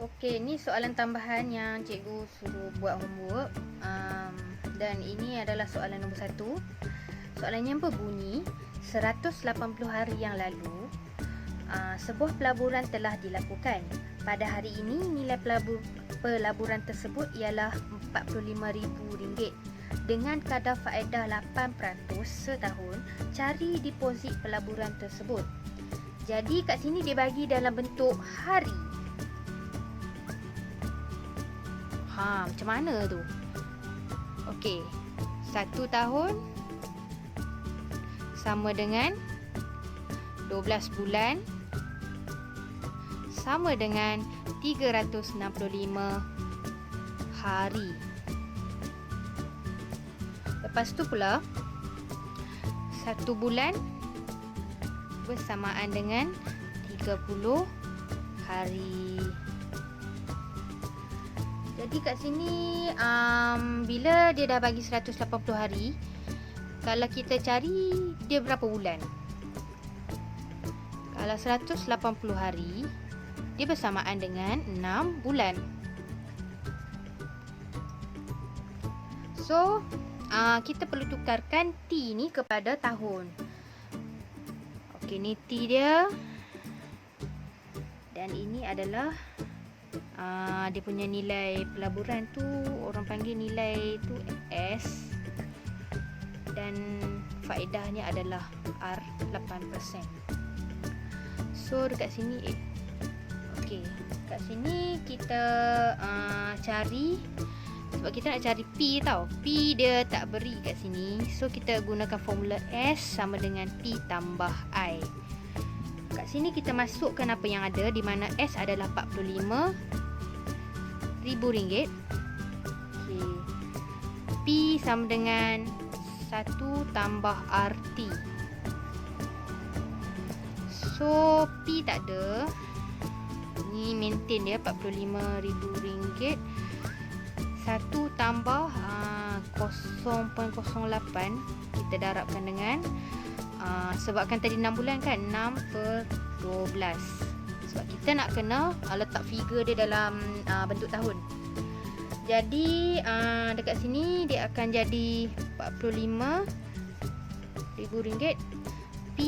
Okey, ni soalan tambahan yang cikgu suruh buat homework. Dan ini adalah soalan nombor 1. Soalannya berbunyi, 180 hari yang lalu, sebuah pelaburan telah dilakukan. Pada hari ini, nilai pelaburan tersebut ialah RM45,000. Dengan kadar faedah 8% setahun, cari deposit pelaburan tersebut. Jadi kat sini dia bagi dalam bentuk hari. Macam mana tu? Okey, 1 tahun sama dengan 12 bulan sama dengan 365 hari. Lepas tu pula 1 bulan bersamaan dengan 30 hari. Jadi kat sini bila dia dah bagi 180 hari, kalau kita cari dia berapa bulan? Kalau 180 hari, dia bersamaan dengan 6 bulan. So, kita perlu tukarkan T ni kepada tahun. Okey, ni T dia. Dan ini adalah dia punya nilai pelaburan tu, orang panggil nilai tu S, dan faedahnya adalah R 8%. So dekat sini okey, kat sini kita cari, sebab kita nak cari P tau. P dia tak beri kat sini, so kita gunakan formula S sama dengan P tambah I. Kat sini kita masukkan apa yang ada, di mana S adalah RM45,000. Okay. P sama dengan 1 tambah RT. So P tak ada. Ni maintain dia RM45,000. 1 tambah 0.08 kita darabkan dengan sebabkan tadi 6 bulan kan, 6/12. Sebab kita nak kena letak figure dia dalam bentuk tahun. Jadi dekat sini dia akan jadi RM45,000. P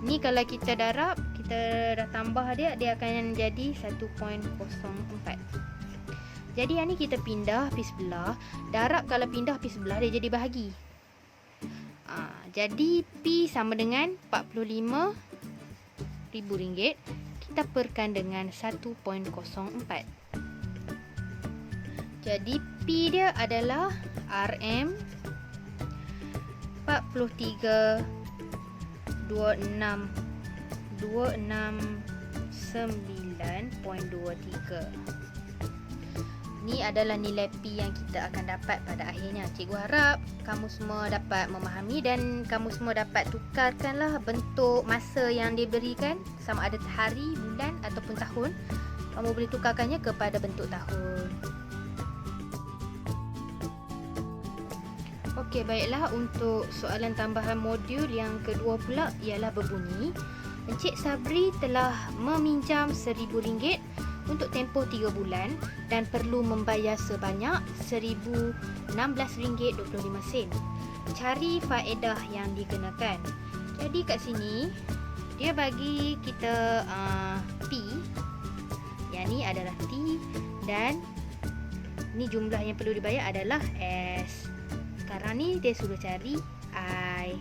ni kalau kita darab, kita dah tambah dia akan jadi 1.04. Jadi yang ni kita pindah pi sebelah. Darab kalau pindah pi sebelah dia jadi bahagi. Jadi P sama dengan RM45,000. Kita perkan dengan 1.04. Jadi P dia adalah RM 43,269.23. Ni adalah nilai P yang kita akan dapat pada akhirnya. Cikgu harap kamu semua dapat memahami dan kamu semua dapat tukarkanlah bentuk masa yang diberikan, sama ada hari, bulan ataupun tahun. Kamu boleh tukarkannya kepada bentuk tahun. Okey, baiklah, untuk soalan tambahan modul yang kedua pula ialah berbunyi, Encik Sabri telah meminjam RM1,000 untuk tempoh 3 bulan dan perlu membayar sebanyak RM1,016.25. Cari faedah yang dikenakan. Jadi kat sini dia bagi kita P, yang ni adalah T, dan ni jumlah yang perlu dibayar adalah S. Sekarang ni dia suruh cari I.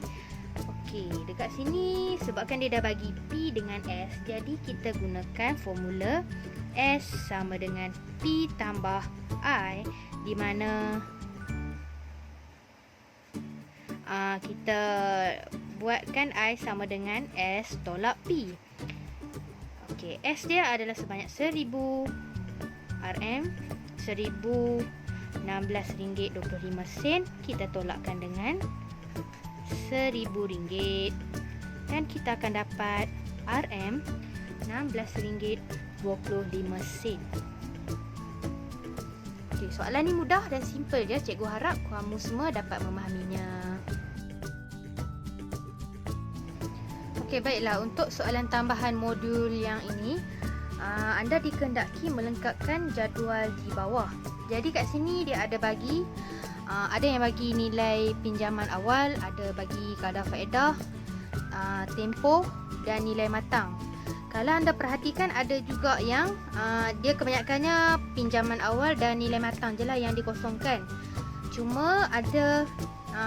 Okey, dekat sini sebabkan dia dah bagi P dengan S, jadi kita gunakan formula S sama dengan P tambah I, di mana kita buatkan I sama dengan S tolak P. Okey, S dia adalah sebanyak 1,000 RM, RM1,016.25. Kita tolakkan dengan RM1,000 dan kita akan dapat RM RM16.25. Okey, soalan ni mudah dan simple je. Cikgu harap kamu semua dapat memahaminya. Okey, baiklah, untuk soalan tambahan modul yang ini anda dikehendaki melengkapkan jadual di bawah. Jadi kat sini dia ada bagi, ada yang bagi nilai pinjaman awal, ada bagi kadar faedah, tempoh dan nilai matang. Kalau anda perhatikan ada juga yang dia kebanyakannya pinjaman awal dan nilai matang je lah yang dikosongkan. Cuma ada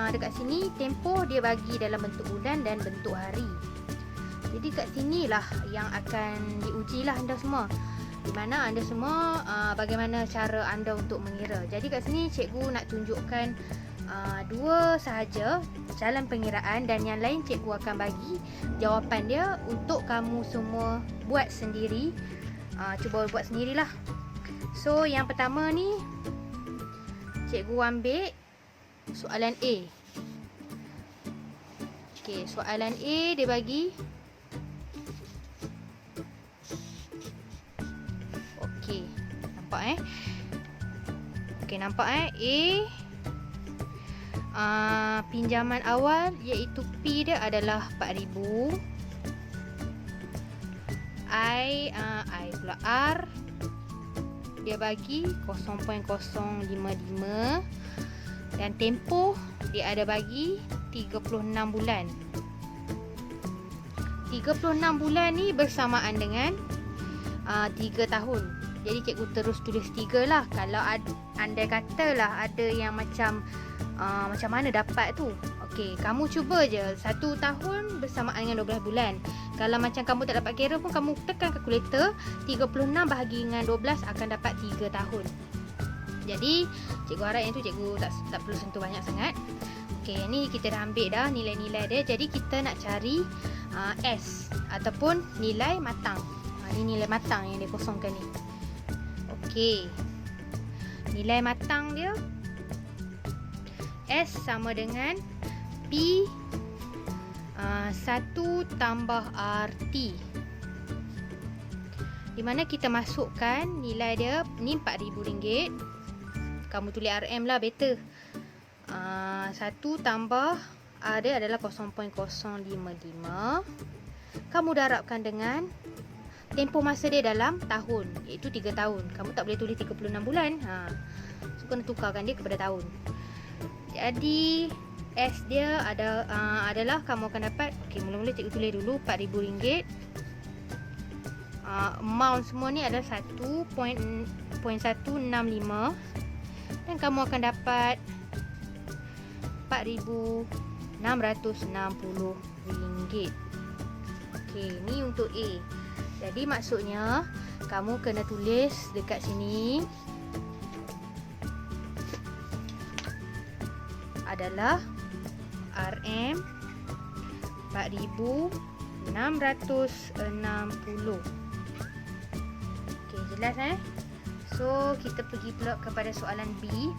dekat sini tempoh dia bagi dalam bentuk bulan dan bentuk hari. Jadi kat sinilah yang akan diujilah anda semua. Di mana anda semua bagaimana cara anda untuk mengira. Jadi kat sini cikgu nak tunjukkan dua sahaja jalan pengiraan dan yang lain cikgu akan bagi jawapan dia untuk kamu semua buat sendiri. Cuba buat sendirilah. So yang pertama ni cikgu ambil soalan A. Okey, soalan A dia bagi okey, nampak okey, nampak A, pinjaman awal iaitu P dia adalah 4,000. I pula R dia bagi 0.055 dan tempoh dia ada bagi 36 bulan. 36 bulan ni bersamaan dengan 3 tahun. Jadi cikgu terus tulis 3 lah. Kalau anda katalah ada yang macam mana dapat tu. Okey, kamu cuba je 1 tahun bersamaan dengan 12 bulan. Kalau macam kamu tak dapat kira pun, kamu tekan kalkulator, 36 bahagi dengan 12 akan dapat 3 tahun. Jadi cikgu harap yang tu cikgu tak perlu sentuh banyak sangat. Okey, ni kita dah ambil dah nilai-nilai dia. Jadi kita nak cari S ataupun nilai matang. Ni nilai matang yang dia kosongkan ni. Okey, nilai matang dia S sama dengan P 1 tambah RT, di mana kita masukkan nilai dia ni RM4,000. Kamu tulis RM lah, better. 1 tambah R dia adalah 0.055. Kamu darabkan dengan tempoh masa dia dalam tahun, iaitu 3 tahun. Kamu tak boleh tulis 36 bulan. So kena tukarkan dia kepada tahun. Jadi S dia adalah kamu akan dapat, okey, mula-mula cikgu tulis dulu RM4,000. Amount semua ni adalah 1.165 dan kamu akan dapat RM4,660. Okey, ni untuk A. Jadi maksudnya kamu kena tulis dekat sini adalah RM 4,660. Okey, jelas So kita pergi pula kepada soalan B.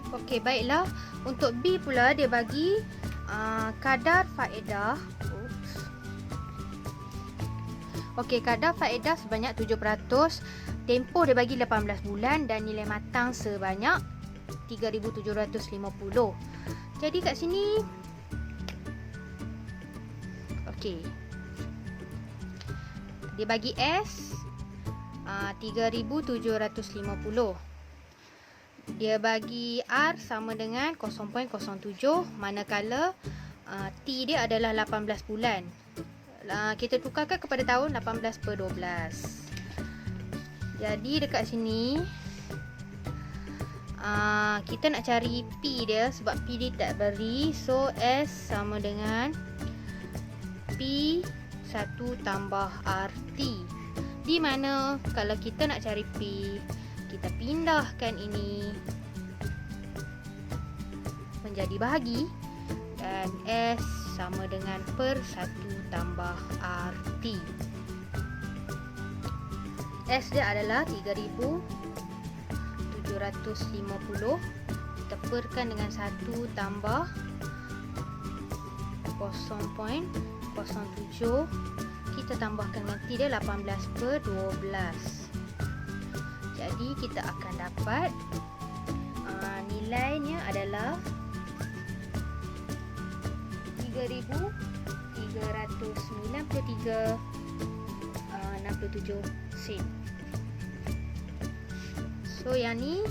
Okey, baiklah. Untuk B pula dia bagi kadar faedah. Okey, kadar faedah sebanyak 7%. Tempoh dia bagi 18 bulan dan nilai matang sebanyak 3,750. Jadi kat sini okey, dia bagi S 3,750. Dia bagi R sama dengan 0.07, manakala T dia adalah 18 bulan. Kita tukarkan kepada tahun, 18/12. Jadi dekat sini kita nak cari P dia, sebab P dia tak beri. So S sama dengan P 1 tambah RT, di mana kalau kita nak cari P, kita pindahkan ini menjadi bahagi dan S sama dengan per 1 tambah RT. S dia adalah 3,750. Kita perkan dengan 1 tambah 0.07. Kita tambahkan nanti dia 18/12. Jadi kita akan dapat nilainya adalah 3,393.67 sen. So yang ni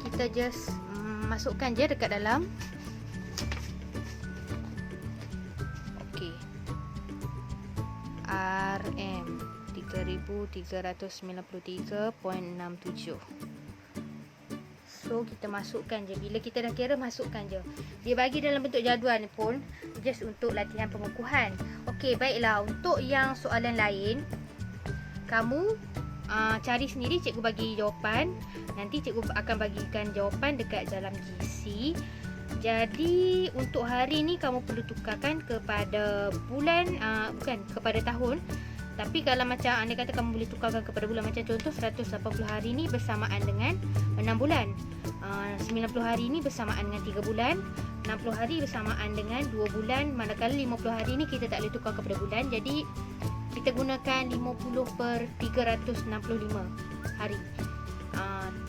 kita just masukkan je dekat dalam. Okey. RM 3393.67. So kita masukkan je. Bila kita dah kira, masukkan je. Dia bagi dalam bentuk jadual ni pun just untuk latihan pengukuhan. Okey, baiklah. Untuk yang soalan lain, kamu cari sendiri, cikgu bagi jawapan. Nanti cikgu akan bagikan jawapan dekat dalam GC. Jadi untuk hari ni kamu perlu tukarkan kepada bulan, bukan kepada tahun. Tapi kalau macam anda kata kamu boleh tukarkan kepada bulan, macam contoh 180 hari ni bersamaan dengan 6 bulan, 90 hari ni bersamaan dengan 3 bulan, 60 hari bersamaan dengan 2 bulan. Manakala 50 hari ni kita tak boleh tukar kepada bulan, jadi kita gunakan 50/365 hari.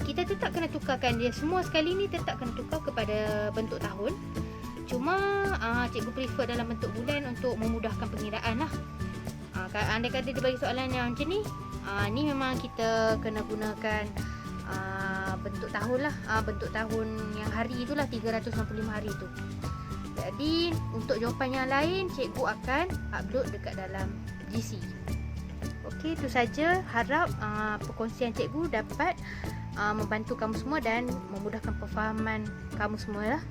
Kita tetap kena tukarkan dia semua sekali ni, tetap kena tukar kepada bentuk tahun. Cuma cikgu prefer dalam bentuk bulan untuk memudahkan pengiraan lah. Kalau anda kata dia bagi soalan yang macam ni, ni memang kita kena gunakan bentuk tahun lah. Bentuk tahun yang hari itulah, 365 hari tu. Jadi untuk jawapan yang lain, cikgu akan upload dekat dalam GC. Okey, itu saja. Harap perkongsian cikgu dapat membantu kamu semua dan memudahkan perfahaman kamu semua lah.